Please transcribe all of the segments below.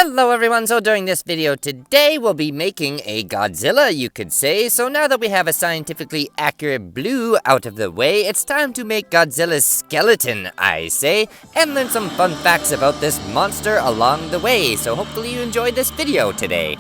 Hello everyone, so during this video today we'll be making a Godzilla, you could say. So now that we have a scientifically accurate blue out of the way, it's time to make Godzilla's skeleton, I say, and learn some fun facts about this monster along the way. So hopefully you enjoyed this video today.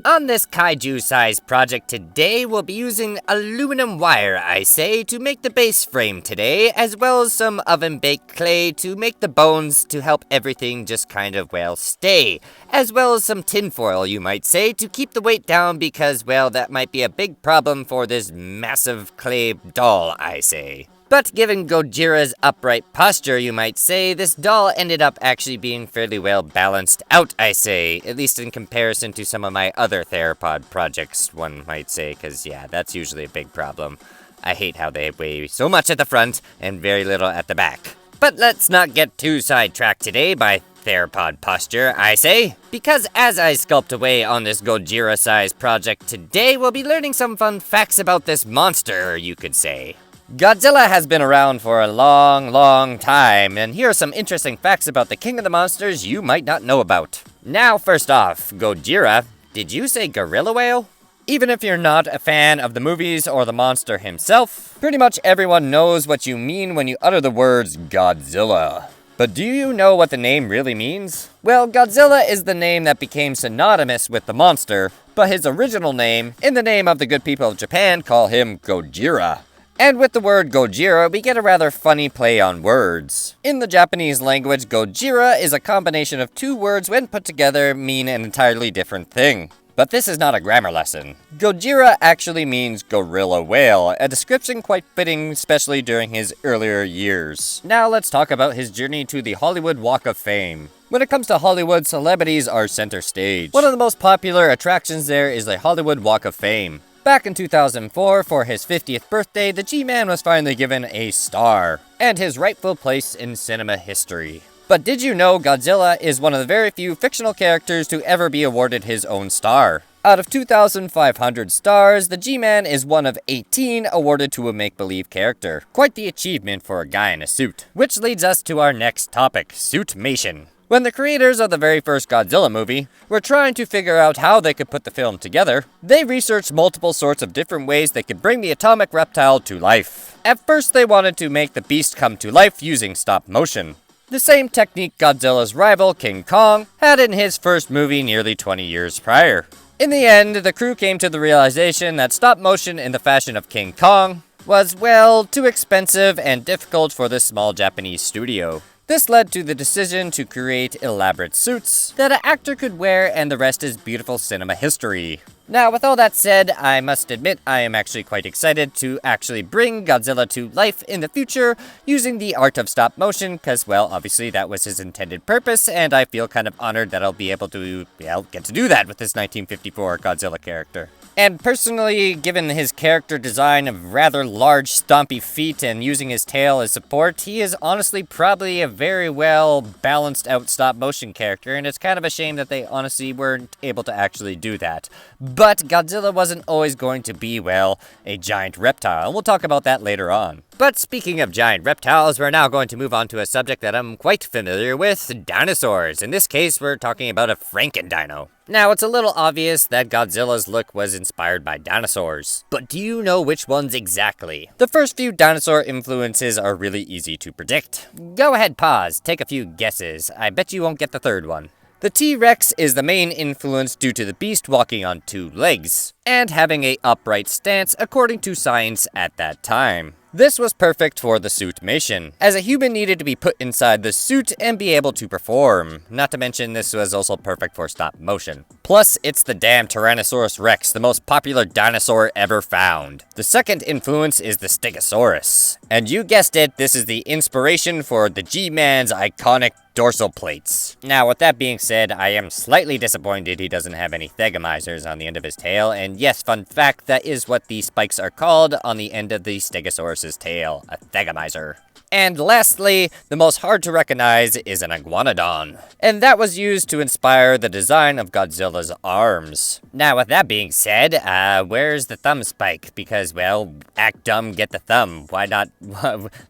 On this kaiju-sized project today, we'll be using aluminum wire, I say, to make the base frame today, as well as some oven-baked clay to make the bones to help everything just kind of, well, stay. As well as some tinfoil, you might say, to keep the weight down because, well, that might be a big problem for this massive clay doll, I say. But given Gojira's upright posture, you might say, this doll ended up actually being fairly well balanced out, I say. At least in comparison to some of my other theropod projects, one might say, because yeah, that's usually a big problem. I hate how they weigh so much at the front and very little at the back. But let's not get too sidetracked today by theropod posture, I say. Because as I sculpt away on this Gojira-sized project today, we'll be learning some fun facts about this monster, you could say. Godzilla has been around for a long time, and here are some interesting facts about the king of the monsters you might not know about. Now, first off, Gojira. Did you say gorilla whale? Even if you're not a fan of the movies or the monster himself, pretty much everyone knows what you mean when you utter the words Godzilla. But do you know what the name really means? Well, Godzilla is the name that became synonymous with the monster, but his original name, in the name of the good people of Japan, call him Gojira. And with the word Gojira, we get a rather funny play on words. In the Japanese language, Gojira is a combination of two words when put together mean an entirely different thing. But this is not a grammar lesson. Gojira actually means gorilla whale, a description quite fitting, especially during his earlier years. Now let's talk about his journey to the Hollywood Walk of Fame. When it comes to Hollywood, celebrities are center stage. One of the most popular attractions there is the Hollywood Walk of Fame. Back in 2004, for his 50th birthday, the G-Man was finally given a star, and his rightful place in cinema history. But did you know Godzilla is one of the very few fictional characters to ever be awarded his own star? Out of 2,500 stars, the G-Man is one of 18 awarded to a make-believe character. Quite the achievement for a guy in a suit. Which leads us to our next topic, Suitmation. When the creators of the very first Godzilla movie were trying to figure out how they could put the film together, they researched multiple sorts of different ways they could bring the atomic reptile to life. At first, they wanted to make the beast come to life using stop motion. The same technique Godzilla's rival, King Kong, had in his first movie nearly 20 years prior. In the end, the crew came to the realization that stop motion in the fashion of King Kong was, well, too expensive and difficult for this small Japanese studio. This led to the decision to create elaborate suits that an actor could wear, and the rest is beautiful cinema history. Now, with all that said, I must admit I am actually quite excited to actually bring Godzilla to life in the future using the art of stop motion, because, well, obviously that was his intended purpose, and I feel kind of honored that I'll be able to, well, get to do that with this 1954 Godzilla character. And personally, given his character design of rather large, stompy feet and using his tail as support, he is honestly probably a very well balanced out stop motion character, and it's kind of a shame that they honestly weren't able to actually do that. But Godzilla wasn't always going to be, well, a giant reptile, and we'll talk about that later on. But speaking of giant reptiles, we're now going to move on to a subject that I'm quite familiar with, dinosaurs. In this case, we're talking about a Frankenstein. Now, it's a little obvious that Godzilla's look was inspired by dinosaurs. But do you know which ones exactly? The first few dinosaur influences are really easy to predict. Go ahead, pause, take a few guesses. I bet you won't get the third one. The T-Rex is the main influence due to the beast walking on two legs, and having an upright stance according to science at that time. This was perfect for the Suitmation, as a human needed to be put inside the suit and be able to perform. Not to mention this was also perfect for stop motion. Plus, it's the damn Tyrannosaurus Rex, the most popular dinosaur ever found. The second influence is the Stegosaurus. And you guessed it, this is the inspiration for the G-Man's iconic dorsal plates. Now, with that being said, I am slightly disappointed he doesn't have any thegomizers on the end of his tail, and yes, fun fact, that is what the spikes are called on the end of the Stegosaurus's tail, a thegomizer. And lastly, the most hard to recognize is an iguanodon. And that was used to inspire the design of Godzilla's arms. Now, with that being said, where's the thumb spike? Because, well, act dumb, get the thumb. Why not?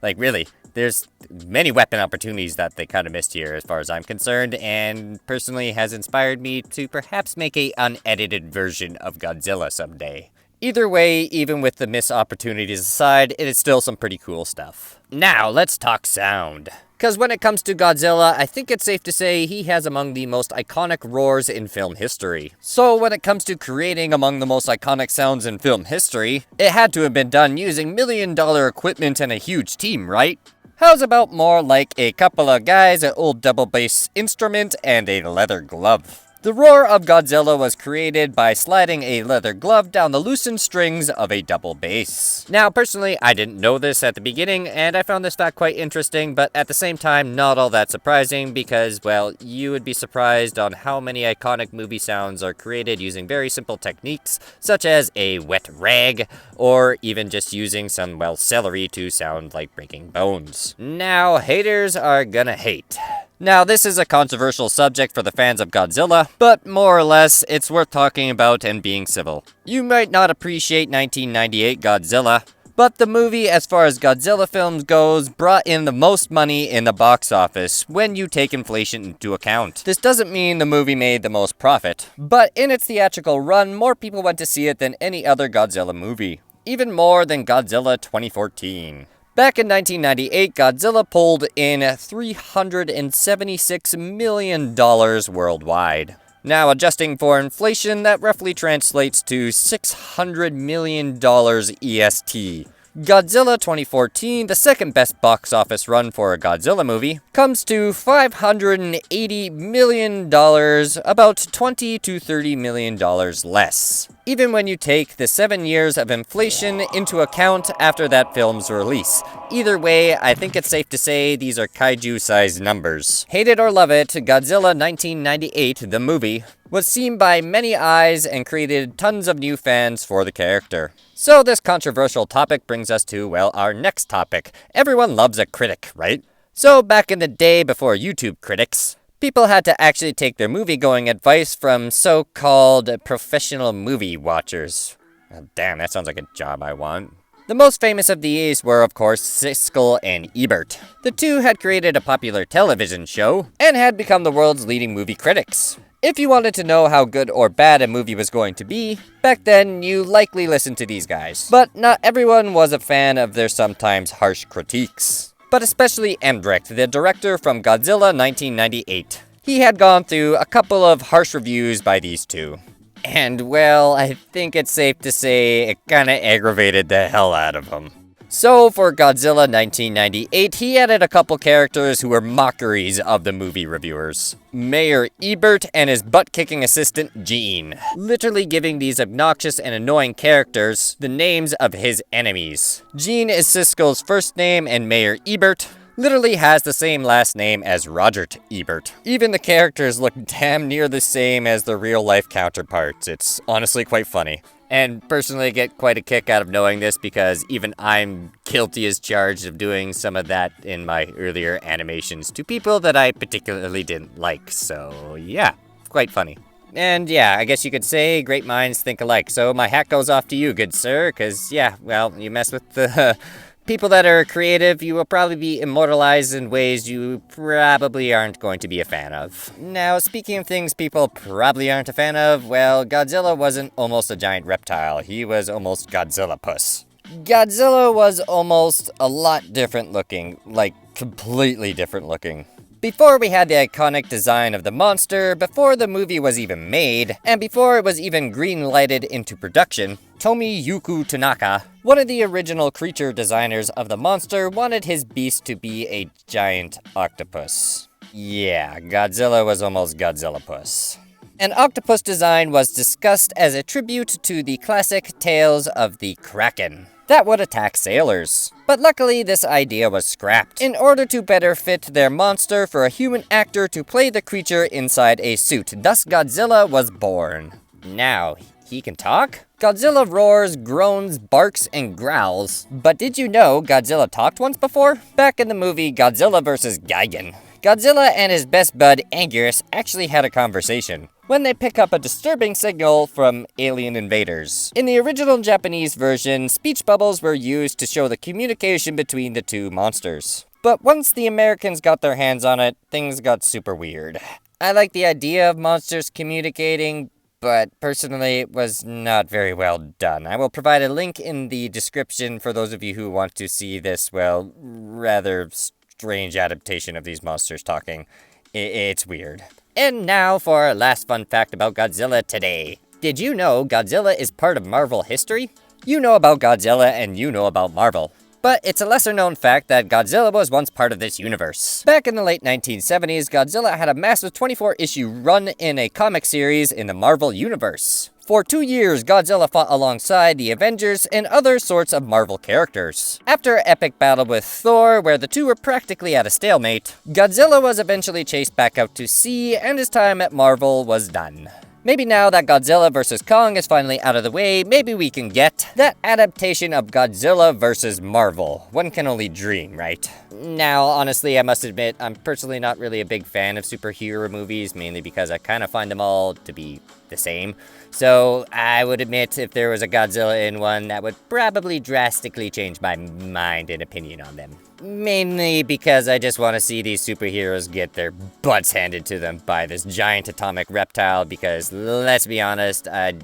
Like, really? There's many weapon opportunities that they kind of missed here as far as I'm concerned, and personally has inspired me to perhaps make a unedited version of Godzilla someday. Either way, even with the missed opportunities aside, it is still some pretty cool stuff. Now, let's talk sound. Because when it comes to Godzilla, I think it's safe to say he has among the most iconic roars in film history. So when it comes to creating among the most iconic sounds in film history, it had to have been done using million-dollar equipment and a huge team, right? How's about more like a couple of guys, an old double bass instrument, and a leather glove? The roar of Godzilla was created by sliding a leather glove down the loosened strings of a double bass. Now, personally, I didn't know this at the beginning, and I found this fact quite interesting, but at the same time, not all that surprising because, well, you would be surprised on how many iconic movie sounds are created using very simple techniques, such as a wet rag, or even just using some, well, celery to sound like breaking bones. Now, haters are gonna hate. Now, this is a controversial subject for the fans of Godzilla, but more or less, it's worth talking about and being civil. You might not appreciate 1998 Godzilla, but the movie, as far as Godzilla films goes, brought in the most money in the box office when you take inflation into account. This doesn't mean the movie made the most profit, but in its theatrical run, more people went to see it than any other Godzilla movie. Even more than Godzilla 2014. Back in 1998, Godzilla pulled in $376 million worldwide. Now, adjusting for inflation, that roughly translates to $600 million EST. Godzilla 2014, the second best box office run for a Godzilla movie, comes to $580 million, about $20 to $30 million less. Even when you take the 7 years of inflation into account after that film's release. Either way, I think it's safe to say these are kaiju-sized numbers. Hate it or love it, Godzilla 1998, the movie, was seen by many eyes and created tons of new fans for the character. So this controversial topic brings us to, well, our next topic. Everyone loves a critic, right? So back in the day before YouTube critics, people had to actually take their movie-going advice from so-called professional movie watchers. Oh, damn, that sounds like a job I want. The most famous of these were, of course, Siskel and Ebert. The two had created a popular television show and had become the world's leading movie critics. If you wanted to know how good or bad a movie was going to be, back then you likely listened to these guys. But not everyone was a fan of their sometimes harsh critiques. But especially Emmerich, the director from Godzilla 1998. He had gone through a couple of harsh reviews by these two. And well, I think it's safe to say it kinda aggravated the hell out of him. So for Godzilla 1998, he added a couple characters who were mockeries of the movie reviewers. Mayor Ebert and his butt-kicking assistant Gene, literally giving these obnoxious and annoying characters the names of his enemies. Gene is Siskel's first name, and Mayor Ebert literally has the same last name as Roger Ebert. Even the characters look damn near the same as their real-life counterparts. It's honestly quite funny. And personally, I get quite a kick out of knowing this because even I'm guilty as charged of doing some of that in my earlier animations to people that I particularly didn't like. So yeah, quite funny. And yeah, I guess you could say great minds think alike. So my hat goes off to you, good sir, because yeah, well, you mess with the people that are creative, you will probably be immortalized in ways you probably aren't going to be a fan of. Now, speaking of things people probably aren't a fan of, well, Godzilla wasn't almost a giant reptile. He was almost Godzilla-puss. Godzilla was almost a lot different looking, like completely different looking. Before we had the iconic design of the monster, before the movie was even made, and before it was even green-lighted into production, Tomiyuki Tanaka, one of the original creature designers of the monster, wanted his beast to be a giant octopus. Yeah, Godzilla was almost Godzilla-puss. An octopus design was discussed as a tribute to the classic tales of the Kraken that would attack sailors. But luckily, this idea was scrapped in order to better fit their monster for a human actor to play the creature inside a suit. Thus, Godzilla was born. Now, He can talk? Godzilla roars, groans, barks, and growls. But did you know Godzilla talked once before? Back in the movie Godzilla vs. Gigan. Godzilla and his best bud, Anguirus, actually had a conversation when they pick up a disturbing signal from alien invaders. In the original Japanese version, speech bubbles were used to show the communication between the two monsters. But once the Americans got their hands on it, things got super weird. I like the idea of monsters communicating, but personally, it was not very well done. I will provide a link in the description for those of you who want to see this, well, rather strange adaptation of these monsters talking. It's weird. And now for our last fun fact about Godzilla today. Did you know Godzilla is part of Marvel history? You know about Godzilla and you know about Marvel. But it's a lesser known fact that Godzilla was once part of this universe. Back in the late 1970s, Godzilla had a massive 24-issue run in a comic series in the Marvel Universe. For 2 years, Godzilla fought alongside the Avengers and other sorts of Marvel characters. After an epic battle with Thor, where the two were practically at a stalemate, Godzilla was eventually chased back out to sea, and his time at Marvel was done. Maybe now that Godzilla vs. Kong is finally out of the way, maybe we can get that adaptation of Godzilla vs. Marvel. One can only dream, right? Now, honestly, I must admit, I'm personally not really a big fan of superhero movies, mainly because I kind of find them all to be the same. So, I would admit if there was a Godzilla in one, that would probably drastically change my mind and opinion on them. Mainly because I just want to see these superheroes get their butts handed to them by this giant atomic reptile, because let's be honest, I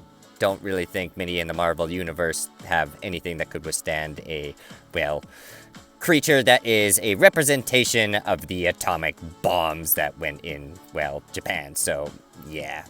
don't really think many in the Marvel Universe have anything that could withstand a, well, creature that is a representation of the atomic bombs that went in, well, Japan. So, yeah.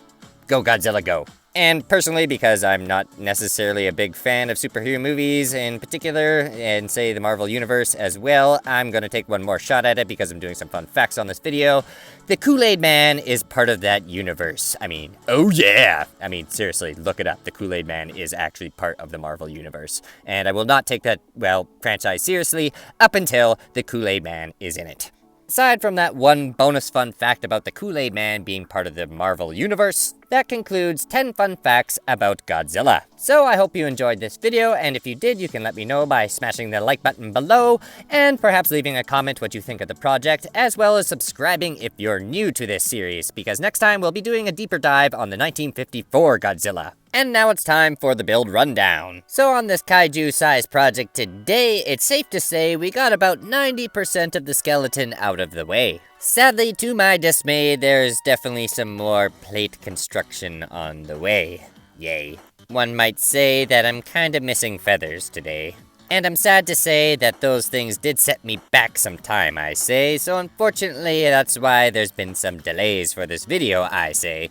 Go Godzilla, go. And personally, because I'm not necessarily a big fan of superhero movies in particular, and say the Marvel Universe as well, I'm gonna take one more shot at it because I'm doing some fun facts on this video. The Kool-Aid Man is part of that universe. I mean, oh yeah! I mean, seriously, look it up. The Kool-Aid Man is actually part of the Marvel Universe. And I will not take that, well, franchise seriously up until the Kool-Aid Man is in it. Aside from that one bonus fun fact about the Kool-Aid Man being part of the Marvel Universe, that concludes 10 fun facts about Godzilla. So I hope you enjoyed this video, and if you did, you can let me know by smashing the like button below, and perhaps leaving a comment what you think of the project, as well as subscribing if you're new to this series, because next time we'll be doing a deeper dive on the 1954 Godzilla. And now it's time for the build rundown. So on this kaiju-sized project today, it's safe to say we got about 90% of the skeleton out of the way. Sadly, to my dismay, there's definitely some more plate construction on the way. Yay. One might say that I'm kinda missing feathers today. And I'm sad to say that those things did set me back some time, I say, so unfortunately that's why there's been some delays for this video, I say,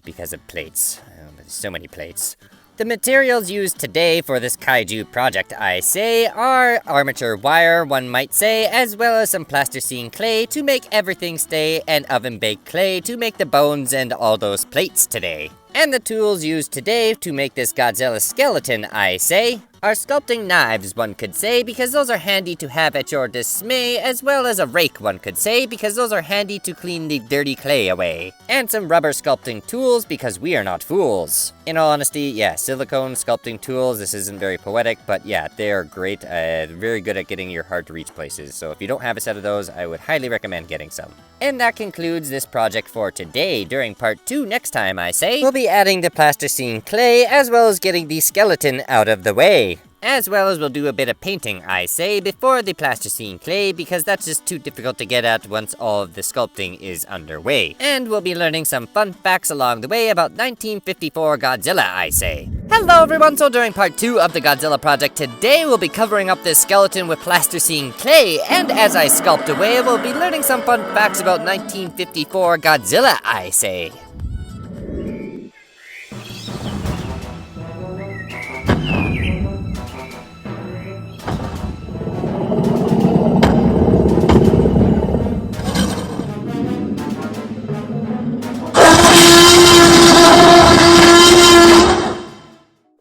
because of plates. There's so many plates. The materials used today for this kaiju project, I say, are armature wire, one might say, as well as some plasticine clay to make everything stay, and oven-baked clay to make the bones and all those plates today. And the tools used today to make this Godzilla skeleton, I say, are sculpting knives, one could say, because those are handy to have at your dismay, as well as a rake, one could say, because those are handy to clean the dirty clay away. And some rubber sculpting tools, because we are not fools. In all honesty, yeah, silicone sculpting tools, this isn't very poetic, but yeah, they are great, very good at getting your hard-to-reach places, so if you don't have a set of those, I would highly recommend getting some. And that concludes this project for today. During part 2 next time, I say, we'll be adding the plasticine clay, as well as getting the skeleton out of the way. As well as we'll do a bit of painting, I say, before the plasticine clay, because that's just too difficult to get at once all of the sculpting is underway. And we'll be learning some fun facts along the way about 1954 Godzilla, I say. Hello everyone, so during part 2 of the Godzilla project today, we'll be covering up this skeleton with plasticine clay, and as I sculpt away, we'll be learning some fun facts about 1954 Godzilla, I say.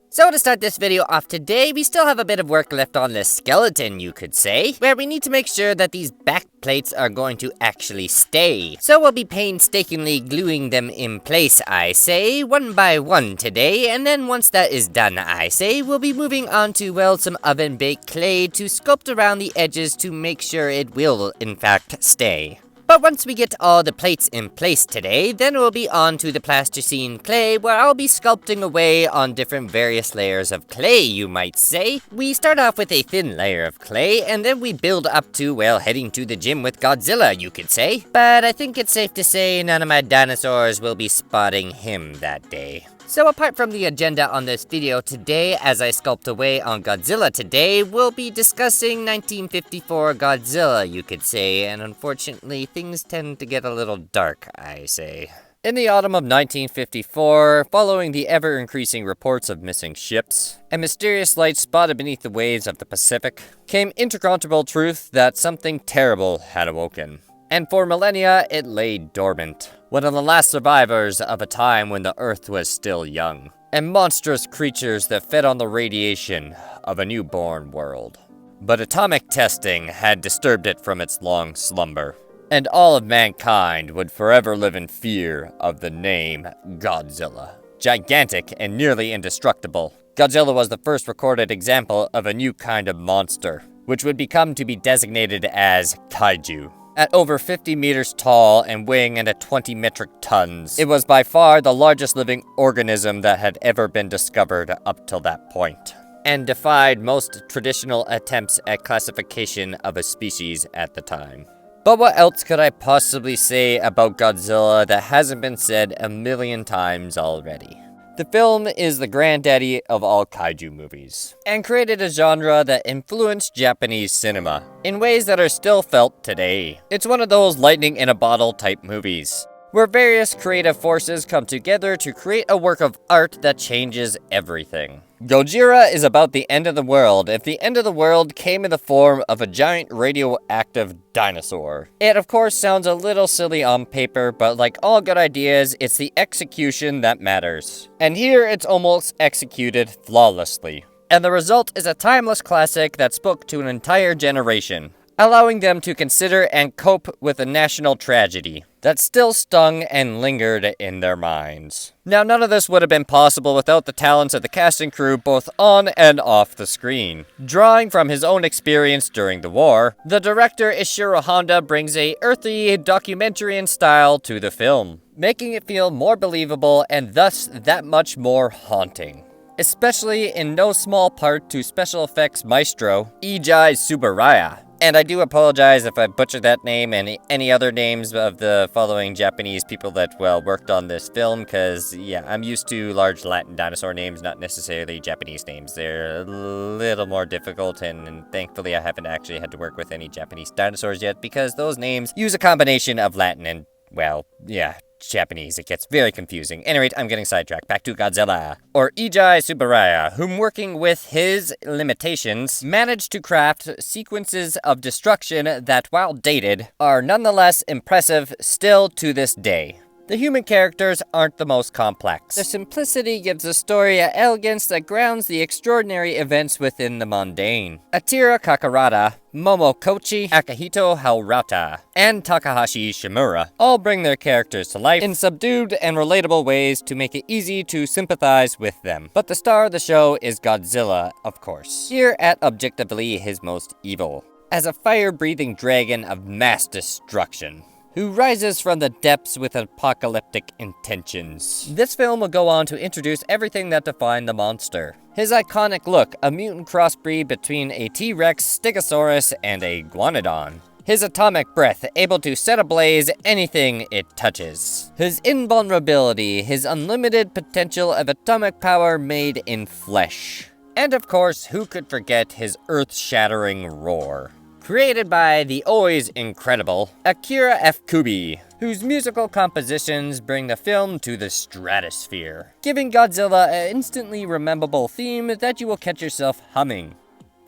So to start this video off today, we still have a bit of work left on the skeleton, you could say, where we need to make sure that these back plates are going to actually stay. So we'll be painstakingly gluing them in place, I say, one by one today, and then once that is done, I say, we'll be moving on to, well, some oven-baked clay to sculpt around the edges to make sure it will, in fact, stay. But once we get all the plates in place today, then we'll be on to the plasticine clay, where I'll be sculpting away on different various layers of clay, you might say. We start off with a thin layer of clay, and then we build up to, well, heading to the gym with Godzilla, you could say. But I think it's safe to say none of my dinosaurs will be spotting him that day. So apart from the agenda on this video today, as I sculpt away on Godzilla today, we'll be discussing 1954 Godzilla, you could say, and unfortunately, things tend to get a little dark, I say. In the autumn of 1954, following the ever-increasing reports of missing ships, and mysterious lights spotted beneath the waves of the Pacific, came incontrovertible truth that something terrible had awoken. And for millennia, it lay dormant, one of the last survivors of a time when the Earth was still young, and monstrous creatures that fed on the radiation of a newborn world. But atomic testing had disturbed it from its long slumber, and all of mankind would forever live in fear of the name Godzilla. Gigantic and nearly indestructible, Godzilla was the first recorded example of a new kind of monster, which would become to be designated as kaiju. At over 50 meters tall and weighing in at 20 metric tons, it was by far the largest living organism that had ever been discovered up till that point, and defied most traditional attempts at classification of a species at the time. But what else could I possibly say about Godzilla that hasn't been said a million times already? The film is the granddaddy of all kaiju movies, and created a genre that influenced Japanese cinema in ways that are still felt today. It's one of those lightning in a bottle type movies, where various creative forces come together to create a work of art that changes everything. Gojira is about the end of the world if the end of the world came in the form of a giant radioactive dinosaur. It of course sounds a little silly on paper, but like all good ideas, it's the execution that matters. And here it's almost executed flawlessly. And the result is a timeless classic that spoke to an entire generation, allowing them to consider and cope with a national tragedy that still stung and lingered in their minds. Now, none of this would have been possible without the talents of the cast and crew both on and off the screen. Drawing from his own experience during the war, the director Ishiro Honda brings a earthy, documentarian style to the film, making it feel more believable and thus that much more haunting. Especially in no small part to special effects maestro Eiji Tsuburaya. And I do apologize if I butchered that name and any other names of the following Japanese people that, well, worked on this film, because, yeah, I'm used to large Latin dinosaur names, not necessarily Japanese names. They're a little more difficult, and thankfully I haven't actually had to work with any Japanese dinosaurs yet, because those names use a combination of Latin and, well, yeah, Japanese. It gets very confusing. Anyway, I'm getting sidetracked. Back to Godzilla, or Eiji Tsuburaya, whom working with his limitations, managed to craft sequences of destruction that, while dated, are nonetheless impressive still to this day. The human characters aren't the most complex. Their simplicity gives the story an elegance that grounds the extraordinary events within the mundane. Akira Kakarada, Momo Kochi, Akihito Harata, and Takahashi Shimura all bring their characters to life in subdued and relatable ways to make it easy to sympathize with them. But the star of the show is Godzilla, of course, here at objectively his most evil, as a fire-breathing dragon of mass destruction, who rises from the depths with apocalyptic intentions. This film will go on to introduce everything that defined the monster. His iconic look, a mutant crossbreed between a T-Rex, Stegosaurus, and a Guanodon. His atomic breath, able to set ablaze anything it touches. His invulnerability, his unlimited potential of atomic power made in flesh. And of course, who could forget his earth-shattering roar? Created by the always incredible Akira F. Kubi, whose musical compositions bring the film to the stratosphere, giving Godzilla an instantly rememberable theme that you will catch yourself humming.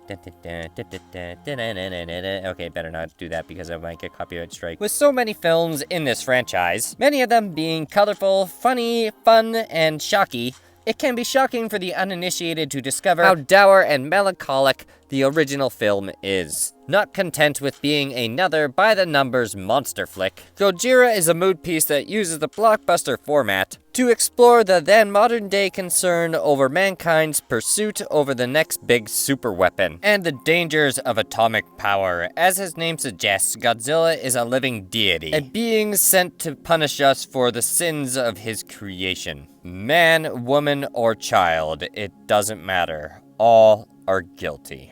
Okay, better not do that because I might get copyright strike. With so many films in this franchise, many of them being colorful, funny, fun, and shocky, It can be shocking for the uninitiated to discover how dour and melancholic the original film is. Not content with being another by-the-numbers monster flick, Gojira is a mood piece that uses the blockbuster format to explore the then-modern-day concern over mankind's pursuit over the next big superweapon, and the dangers of atomic power. As his name suggests, Godzilla is a living deity, a being sent to punish us for the sins of his creation. Man, woman, or child, it doesn't matter. All are guilty.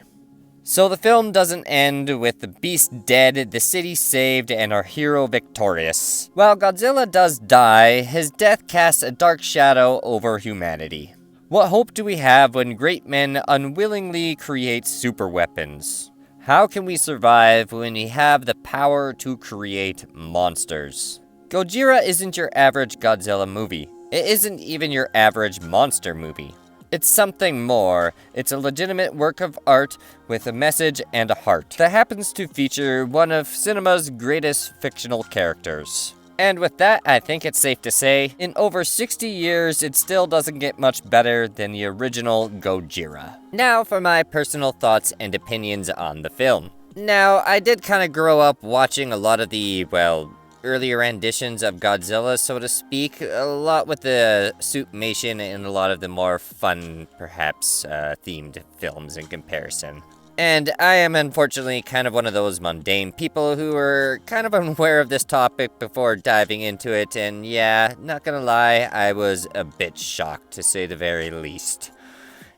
So the film doesn't end with the beast dead, the city saved, and our hero victorious. While Godzilla does die, his death casts a dark shadow over humanity. What hope do we have when great men unwillingly create superweapons? How can we survive when we have the power to create monsters? Gojira isn't your average Godzilla movie. It isn't even your average monster movie. It's something more. It's a legitimate work of art with a message and a heart that happens to feature one of cinema's greatest fictional characters. And with that, I think it's safe to say, in over 60 years, it still doesn't get much better than the original Gojira. Now for my personal thoughts and opinions on the film. Now, I did kind of grow up watching a lot of the, earlier renditions of Godzilla, so to speak, a lot with the Suitmation and a lot of the more fun, perhaps, themed films in comparison. And I am unfortunately kind of one of those mundane people who are kind of unaware of this topic before diving into it, and yeah, not gonna lie, I was a bit shocked, to say the very least.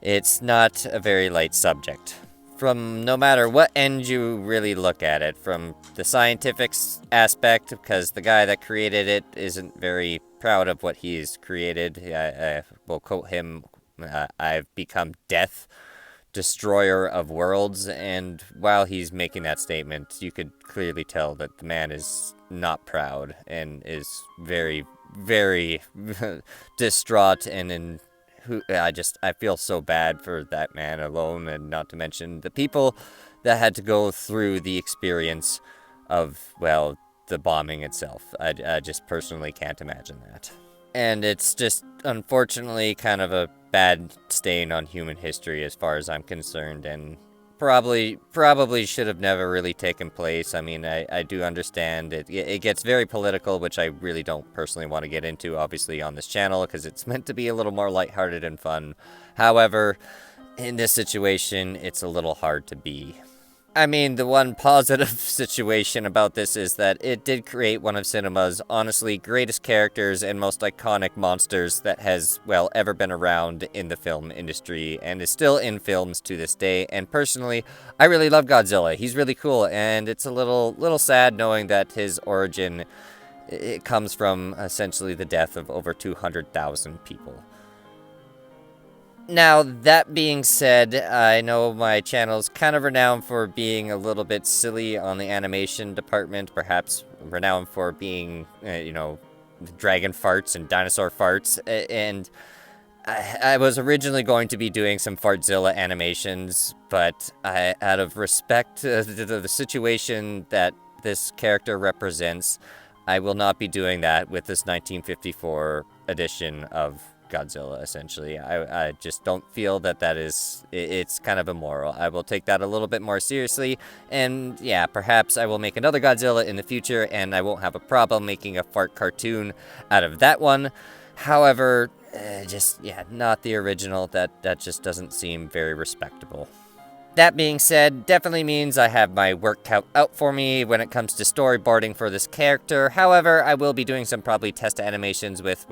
It's not a very light subject. From no matter what end you really look at it, from the scientific aspect, because the guy that created it isn't very proud of what he's created. I will quote him, I've become death, destroyer of worlds, and while he's making that statement, you could clearly tell that the man is not proud and is very, very distraught and I feel so bad for that man alone, and not to mention the people that had to go through the experience of, the bombing itself. I just personally can't imagine that. And it's just, unfortunately, kind of a bad stain on human history as far as I'm concerned, and probably should have never really taken place. I mean, I do understand it gets very political, which I really don't personally want to get into, obviously, on this channel, because it's meant to be a little more lighthearted and fun. However, in this situation, it's a little hard to be. I mean, the one positive situation about this is that it did create one of cinema's honestly greatest characters and most iconic monsters that has, ever been around in the film industry and is still in films to this day. And personally, I really love Godzilla. He's really cool, and it's a little sad knowing that his origin, it comes from essentially the death of over 200,000 people. Now, that being said, I know my channel's kind of renowned for being a little bit silly on the animation department, perhaps renowned for being, dragon farts and dinosaur farts, and I was originally going to be doing some Fartzilla animations, but out of respect to the situation that this character represents, I will not be doing that with this 1954 edition of Godzilla, essentially. I just don't feel that it's kind of immoral. I will take that a little bit more seriously, and yeah, perhaps I will make another Godzilla in the future, and I won't have a problem making a fart cartoon out of that one. However, not the original. That just doesn't seem very respectable. That being said, definitely means I have my work cut out for me when it comes to storyboarding for this character. However, I will be doing some probably test animations with,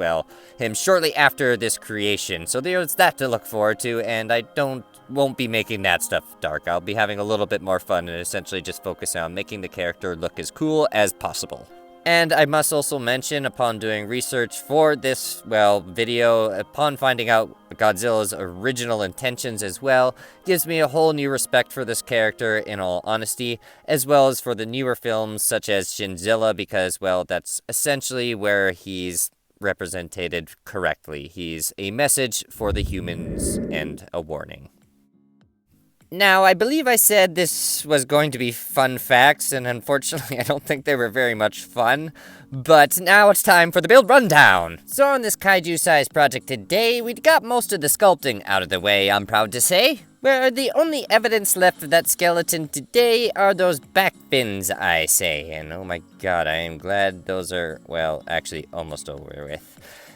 him shortly after this creation. So there's that to look forward to, and I won't be making that stuff dark. I'll be having a little bit more fun and essentially just focus on making the character look as cool as possible. And I must also mention, upon doing research for this, video, upon finding out Godzilla's original intentions as well, gives me a whole new respect for this character, in all honesty, as well as for the newer films such as Shinzilla, because, that's essentially where he's represented correctly. He's a message for the humans and a warning. Now, I believe I said this was going to be fun facts, and unfortunately I don't think they were very much fun. But now it's time for the build rundown. So on this kaiju-sized project today, we got most of the sculpting out of the way, I'm proud to say. Where the only evidence left of that skeleton today are those back fins, I say. And oh my god, I am glad those are, well, actually almost over with.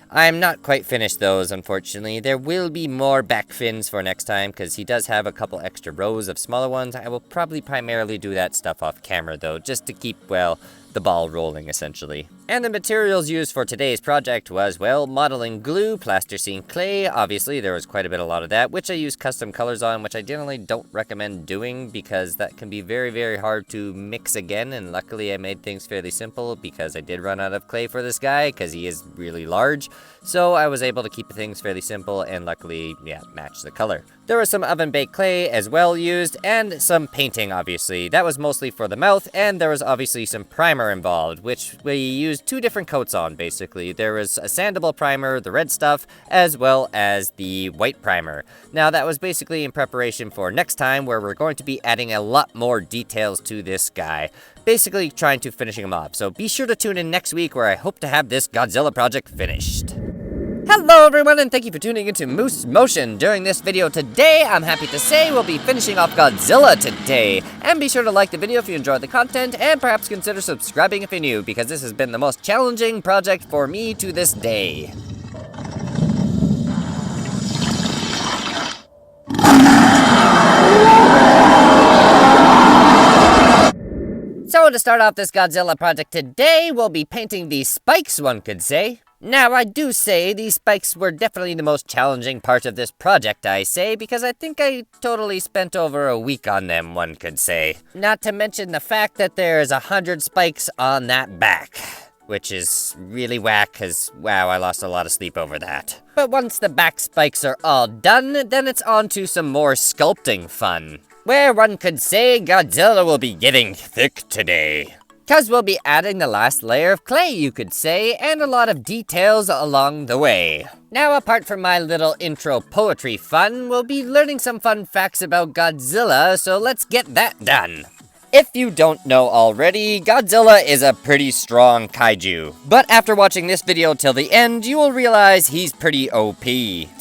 I'm not quite finished those, unfortunately. There will be more back fins for next time, because he does have a couple extra rows of smaller ones. I will probably primarily do that stuff off camera, though, just to keep, well, the ball rolling, essentially. And the materials used for today's project was, well, modeling glue, plasticine clay. Obviously, there was quite a lot of that, which I used custom colors on, which I generally don't recommend doing because that can be very, very hard to mix again. And luckily, I made things fairly simple because I did run out of clay for this guy because he is really large. So I was able to keep things fairly simple and luckily, yeah, match the color. There was some oven-baked clay as well used, and some painting, obviously. That was mostly for the mouth, and there was obviously some primer involved, which we used 2 different coats on, basically. There was a sandable primer, the red stuff, as well as the white primer. Now, that was basically in preparation for next time, where we're going to be adding a lot more details to this guy. Basically trying to finishing him off. So be sure to tune in next week, where I hope to have this Godzilla project finished. Hello everyone, and thank you for tuning into Suitmation. During this video today, I'm happy to say we'll be finishing off Godzilla today. And be sure to like the video if you enjoyed the content, and perhaps consider subscribing if you're new, because this has been the most challenging project for me to this day. So to start off this Godzilla project today, we'll be painting these spikes, one could say. Now, I do say these spikes were definitely the most challenging part of this project, I say, because I think I totally spent over a week on them, one could say. Not to mention the fact that there's 100 spikes on that back, which is really whack, because, wow, I lost a lot of sleep over that. But once the back spikes are all done, then it's on to some more sculpting fun, where one could say Godzilla will be getting thick today. Because we'll be adding the last layer of clay, you could say, and a lot of details along the way. Now, apart from my little intro poetry fun, we'll be learning some fun facts about Godzilla, so let's get that done. If you don't know already, Godzilla is a pretty strong kaiju. But after watching this video till the end, you will realize he's pretty OP.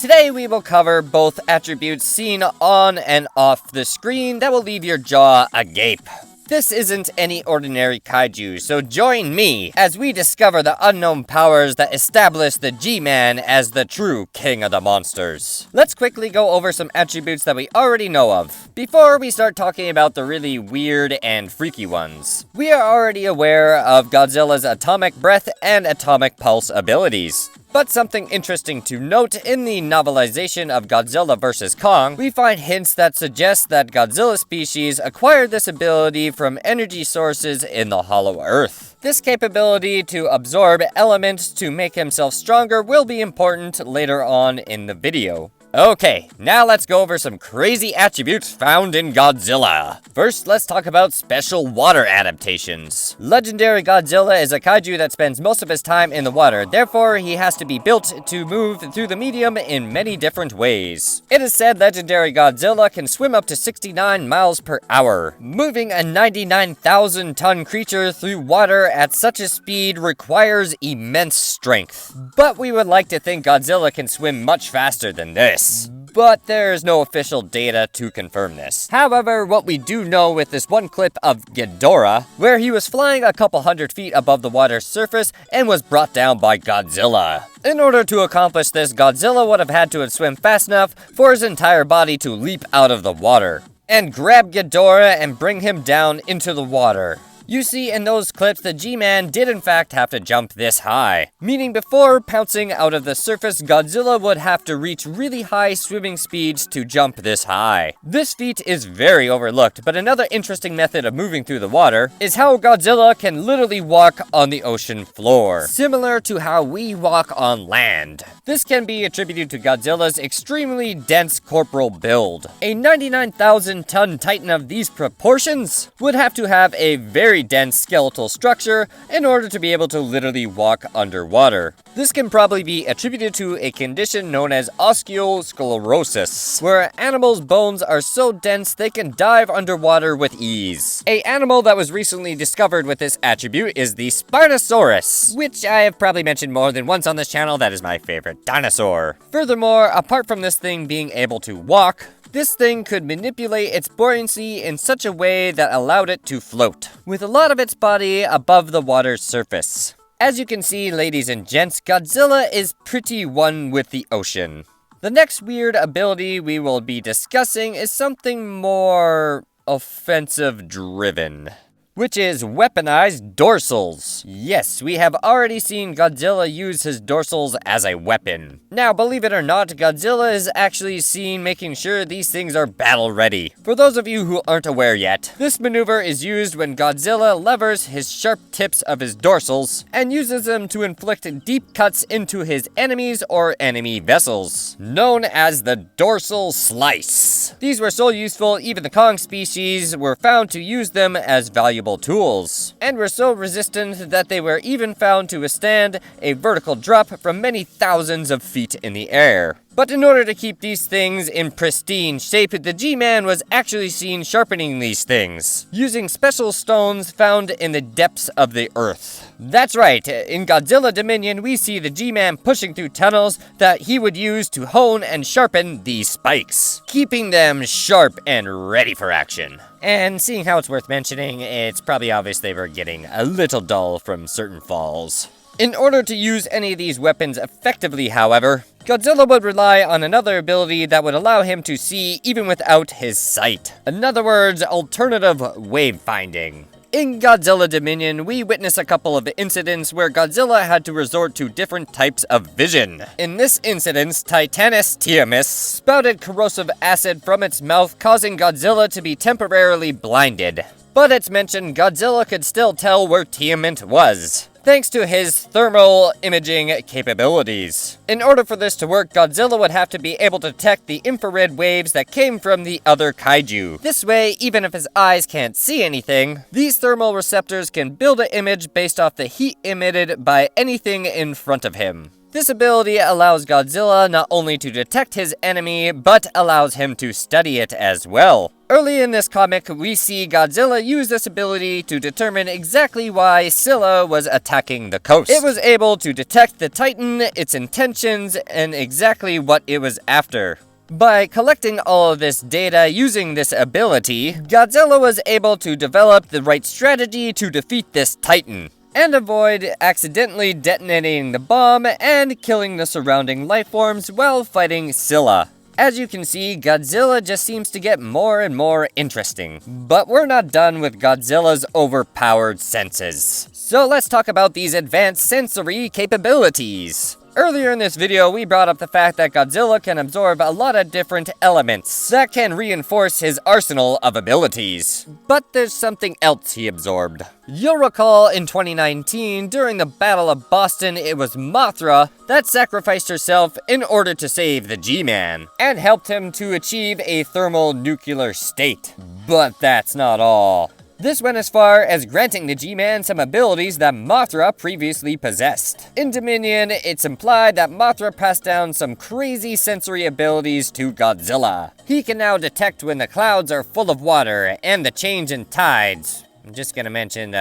Today we will cover both attributes seen on and off the screen that will leave your jaw agape. This isn't any ordinary kaiju, so join me as we discover the unknown powers that establish the G-Man as the true king of the monsters. Let's quickly go over some attributes that we already know of, before we start talking about the really weird and freaky ones. We are already aware of Godzilla's atomic breath and atomic pulse abilities. But something interesting to note, in the novelization of Godzilla vs. Kong, we find hints that suggest that Godzilla species acquired this ability from energy sources in the Hollow Earth. This capability to absorb elements to make himself stronger will be important later on in the video. Okay, now let's go over some crazy attributes found in Godzilla. First, let's talk about special water adaptations. Legendary Godzilla is a kaiju that spends most of his time in the water, therefore he has to be built to move through the medium in many different ways. It is said legendary Godzilla can swim up to 69 miles per hour. Moving a 99,000-ton creature through water at such a speed requires immense strength. But we would like to think Godzilla can swim much faster than this. But there's no official data to confirm this. However, what we do know with this one clip of Ghidorah, where he was flying a couple 100 feet above the water's surface and was brought down by Godzilla. In order to accomplish this, Godzilla would have had to have swum fast enough for his entire body to leap out of the water and grab Ghidorah and bring him down into the water. You see, in those clips, the G-Man did in fact have to jump this high, meaning before pouncing out of the surface, Godzilla would have to reach really high swimming speeds to jump this high. This feat is very overlooked, but another interesting method of moving through the water is how Godzilla can literally walk on the ocean floor, similar to how we walk on land. This can be attributed to Godzilla's extremely dense corporal build. A 99,000-ton titan of these proportions would have to have a very very dense skeletal structure in order to be able to literally walk underwater. This can probably be attributed to a condition known as osteosclerosis, where animals' bones are so dense they can dive underwater with ease. An animal that was recently discovered with this attribute is the Spinosaurus, which I have probably mentioned more than once on this channel. That is my favorite dinosaur. Furthermore, apart from this thing being able to walk, this thing could manipulate its buoyancy in such a way that allowed it to float, with a lot of its body above the water's surface. As you can see, ladies and gents, Godzilla is pretty one with the ocean. The next weird ability we will be discussing is something more offensive-driven, which is weaponized dorsals. Yes, we have already seen Godzilla use his dorsals as a weapon. Now, believe it or not, Godzilla is actually seen making sure these things are battle ready. For those of you who aren't aware yet, this maneuver is used when Godzilla levers his sharp tips of his dorsals and uses them to inflict deep cuts into his enemies or enemy vessels, known as the dorsal slice. These were so useful, even the Kong species were found to use them as valuable tools, and were so resistant that they were even found to withstand a vertical drop from many thousands of feet in the air. But in order to keep these things in pristine shape, the G-Man was actually seen sharpening these things, using special stones found in the depths of the earth. That's right, in Godzilla Dominion, we see the G-Man pushing through tunnels that he would use to hone and sharpen these spikes, keeping them sharp and ready for action. And seeing how it's worth mentioning, it's probably obvious they were getting a little dull from certain falls. In order to use any of these weapons effectively, however, Godzilla would rely on another ability that would allow him to see even without his sight. In other words, alternative wayfinding. In Godzilla Dominion, we witness a couple of incidents where Godzilla had to resort to different types of vision. In this incident, Titanus Tiamat spouted corrosive acid from its mouth, causing Godzilla to be temporarily blinded. But it's mentioned Godzilla could still tell where Tiamat was, thanks to his thermal imaging capabilities. In order for this to work, Godzilla would have to be able to detect the infrared waves that came from the other kaiju. This way, even if his eyes can't see anything, these thermal receptors can build an image based off the heat emitted by anything in front of him. This ability allows Godzilla not only to detect his enemy, but allows him to study it as well. Early in this comic, we see Godzilla use this ability to determine exactly why Scylla was attacking the coast. It was able to detect the Titan, its intentions, and exactly what it was after. By collecting all of this data using this ability, Godzilla was able to develop the right strategy to defeat this Titan, and avoid accidentally detonating the bomb and killing the surrounding lifeforms while fighting Scylla. As you can see, Godzilla just seems to get more and more interesting. But we're not done with Godzilla's overpowered senses. So let's talk about these advanced sensory capabilities. Earlier in this video, we brought up the fact that Godzilla can absorb a lot of different elements that can reinforce his arsenal of abilities. But there's something else he absorbed. You'll recall in 2019, during the Battle of Boston, it was Mothra that sacrificed herself in order to save the G-Man, and helped him to achieve a thermonuclear state. But that's not all. This went as far as granting the G-Man some abilities that Mothra previously possessed. In Dominion, it's implied that Mothra passed down some crazy sensory abilities to Godzilla. He can now detect when the clouds are full of water and the change in tides. I'm just gonna mention,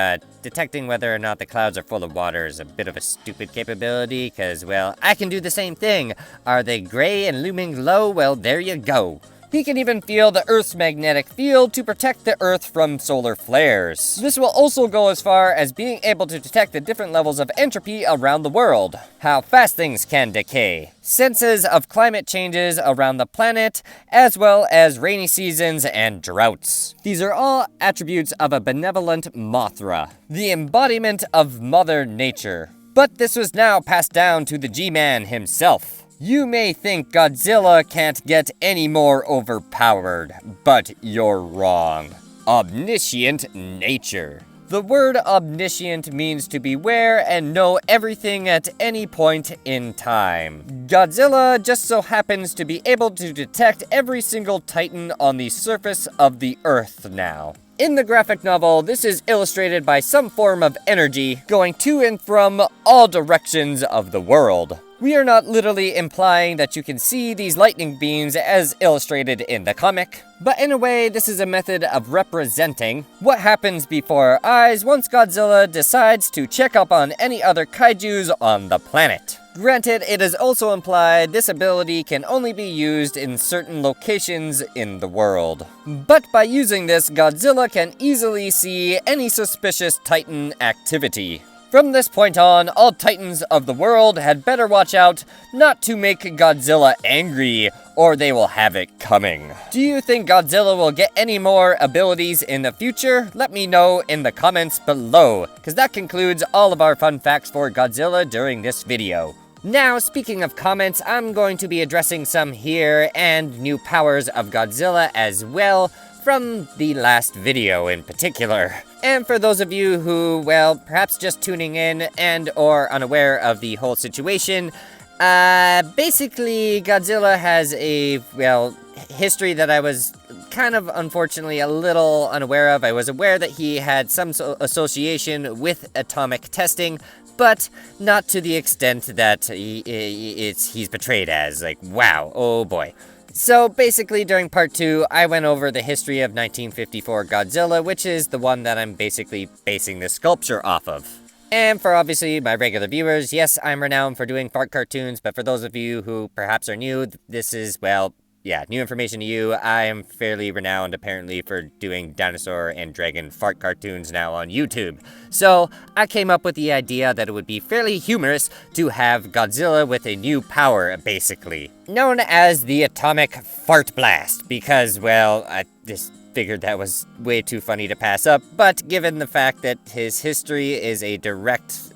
detecting whether or not the clouds are full of water is a bit of a stupid capability, cause, well, I can do the same thing. Are they gray and looming low? Well, there you go. He can even feel the Earth's magnetic field to protect the Earth from solar flares. This will also go as far as being able to detect the different levels of entropy around the world, how fast things can decay, senses of climate changes around the planet, as well as rainy seasons and droughts. These are all attributes of a benevolent Mothra, the embodiment of Mother Nature. But this was now passed down to the G-Man himself. You may think Godzilla can't get any more overpowered, but you're wrong. Omniscient nature. The word omniscient means to be aware and know everything at any point in time. Godzilla just so happens to be able to detect every single Titan on the surface of the Earth now. In the graphic novel, this is illustrated by some form of energy going to and from all directions of the world. We are not literally implying that you can see these lightning beams as illustrated in the comic, but in a way, this is a method of representing what happens before our eyes once Godzilla decides to check up on any other kaijus on the planet. Granted, it is also implied this ability can only be used in certain locations in the world. But by using this, Godzilla can easily see any suspicious Titan activity. From this point on, all Titans of the world had better watch out not to make Godzilla angry, or they will have it coming. Do you think Godzilla will get any more abilities in the future? Let me know in the comments below, because that concludes all of our fun facts for Godzilla during this video. Now, speaking of comments, I'm going to be addressing some here and new powers of Godzilla as well from the last video in particular. And for those of you who, well, perhaps just tuning in and or unaware of the whole situation, basically Godzilla has a, well, history that I was kind of unfortunately a little unaware of. I was aware that he had some association with atomic testing, but not to the extent that he's portrayed as. Like, wow, oh boy. So basically, during part 2, I went over the history of 1954 Godzilla, which is the one that I'm basically basing this sculpture off of. And for obviously my regular viewers, yes, I'm renowned for doing fart cartoons, but for those of you who perhaps are new, this is, well, yeah, new information to you. I am fairly renowned, apparently, for doing dinosaur and dragon fart cartoons now on YouTube. So, I came up with the idea that it would be fairly humorous to have Godzilla with a new power, basically, known as the Atomic Fart Blast, because, well, I just figured that was way too funny to pass up, but given the fact that his history is a direct,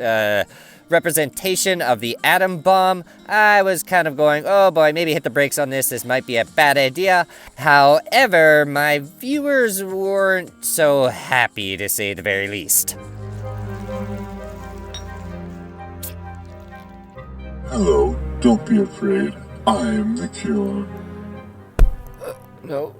representation of the atom bomb, I was kind of going, oh boy, maybe hit the brakes on this might be a bad idea. However, my viewers weren't so happy, to say the very least. Hello, don't be afraid. I am the cure. No.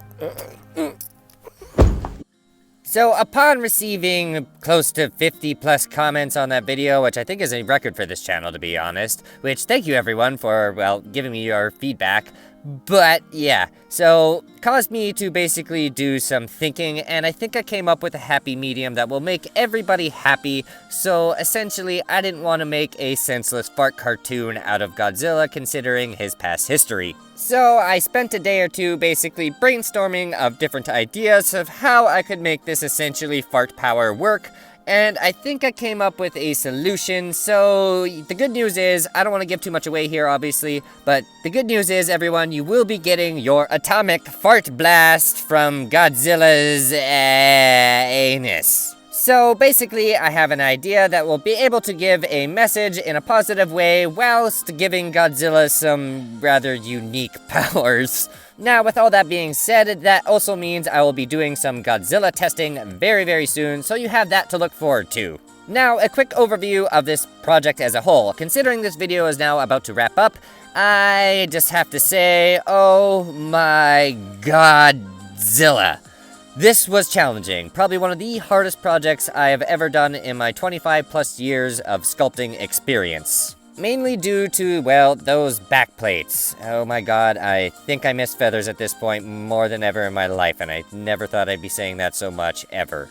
So, upon receiving close to 50 plus comments on that video, which I think is a record for this channel, to be honest, which thank you everyone for, well, giving me your feedback, but yeah, so caused me to basically do some thinking, and I think I came up with a happy medium that will make everybody happy. So essentially, I didn't want to make a senseless fart cartoon out of Godzilla considering his past history. So I spent a day or two basically brainstorming of different ideas of how I could make this essentially fart power work, and I think I came up with a solution. So the good news is, I don't want to give too much away here obviously, but the good news is everyone, you will be getting your atomic fart blast from Godzilla's anus. So basically, I have an idea that will be able to give a message in a positive way whilst giving Godzilla some rather unique powers. Now, with all that being said, that also means I will be doing some Godzilla testing very, very soon, so you have that to look forward to. Now, a quick overview of this project as a whole. Considering this video is now about to wrap up, I just have to say, oh my Godzilla. This was challenging, probably one of the hardest projects I have ever done in my 25 plus years of sculpting experience. Mainly due to, well, those backplates. Oh my god, I think I miss feathers at this point more than ever in my life, and I never thought I'd be saying that so much, ever.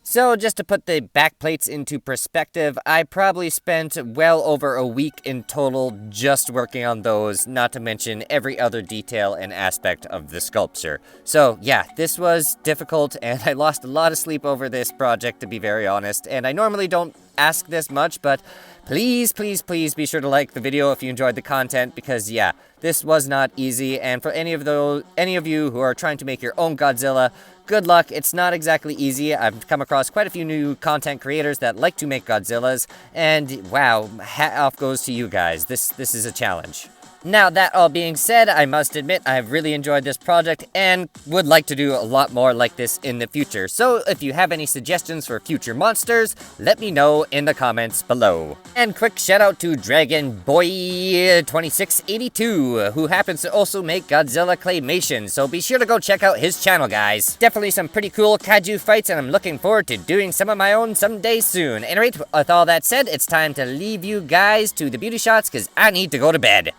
So, just to put the backplates into perspective, I probably spent well over a week in total just working on those, not to mention every other detail and aspect of the sculpture. So, yeah, this was difficult, and I lost a lot of sleep over this project, to be very honest, and I normally don't ask this much, but please, please, please be sure to like the video if you enjoyed the content, because yeah, this was not easy, and for any of you who are trying to make your own Godzilla, good luck. It's not exactly easy. I've come across quite a few new content creators that like to make Godzillas, and wow, hat off goes to you guys. This is a challenge. Now, that all being said, I must admit I've really enjoyed this project and would like to do a lot more like this in the future. So if you have any suggestions for future monsters, let me know in the comments below. And quick shout out to Dragon Boy 2682, who happens to also make Godzilla Claymation, so be sure to go check out his channel, guys. Definitely some pretty cool kaiju fights, and I'm looking forward to doing some of my own someday soon. Anyway, with all that said, it's time to leave you guys to the beauty shots, because I need to go to bed.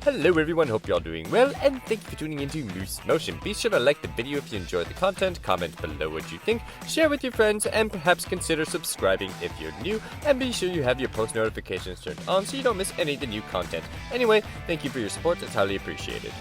Hello everyone, hope you're all doing well, and thank you for tuning into Suitmation. Be sure to like the video if you enjoyed the content, comment below what you think, share with your friends, and perhaps consider subscribing if you're new, and be sure you have your post notifications turned on so you don't miss any of the new content. Anyway, thank you for your support, it's highly appreciated.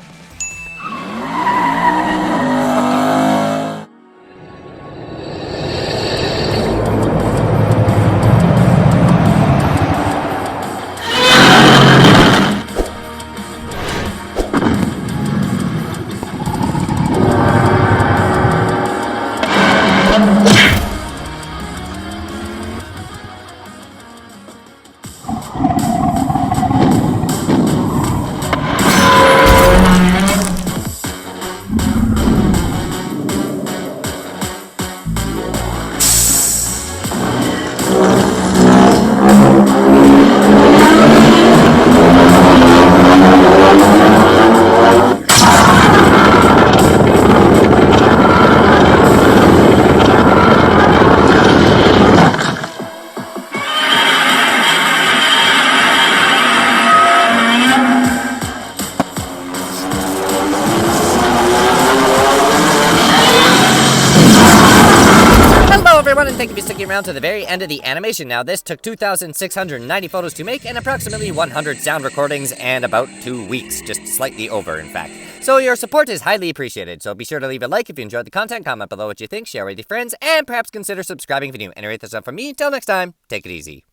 And thank you for sticking around to the very end of the animation. Now, this took 2,690 photos to make and approximately 100 sound recordings and about 2 weeks, just slightly over, in fact. So your support is highly appreciated, so be sure to leave a like if you enjoyed the content, comment below what you think, share with your friends, and perhaps consider subscribing if you're new. Anyway, that's all from me. Till next time, take it easy.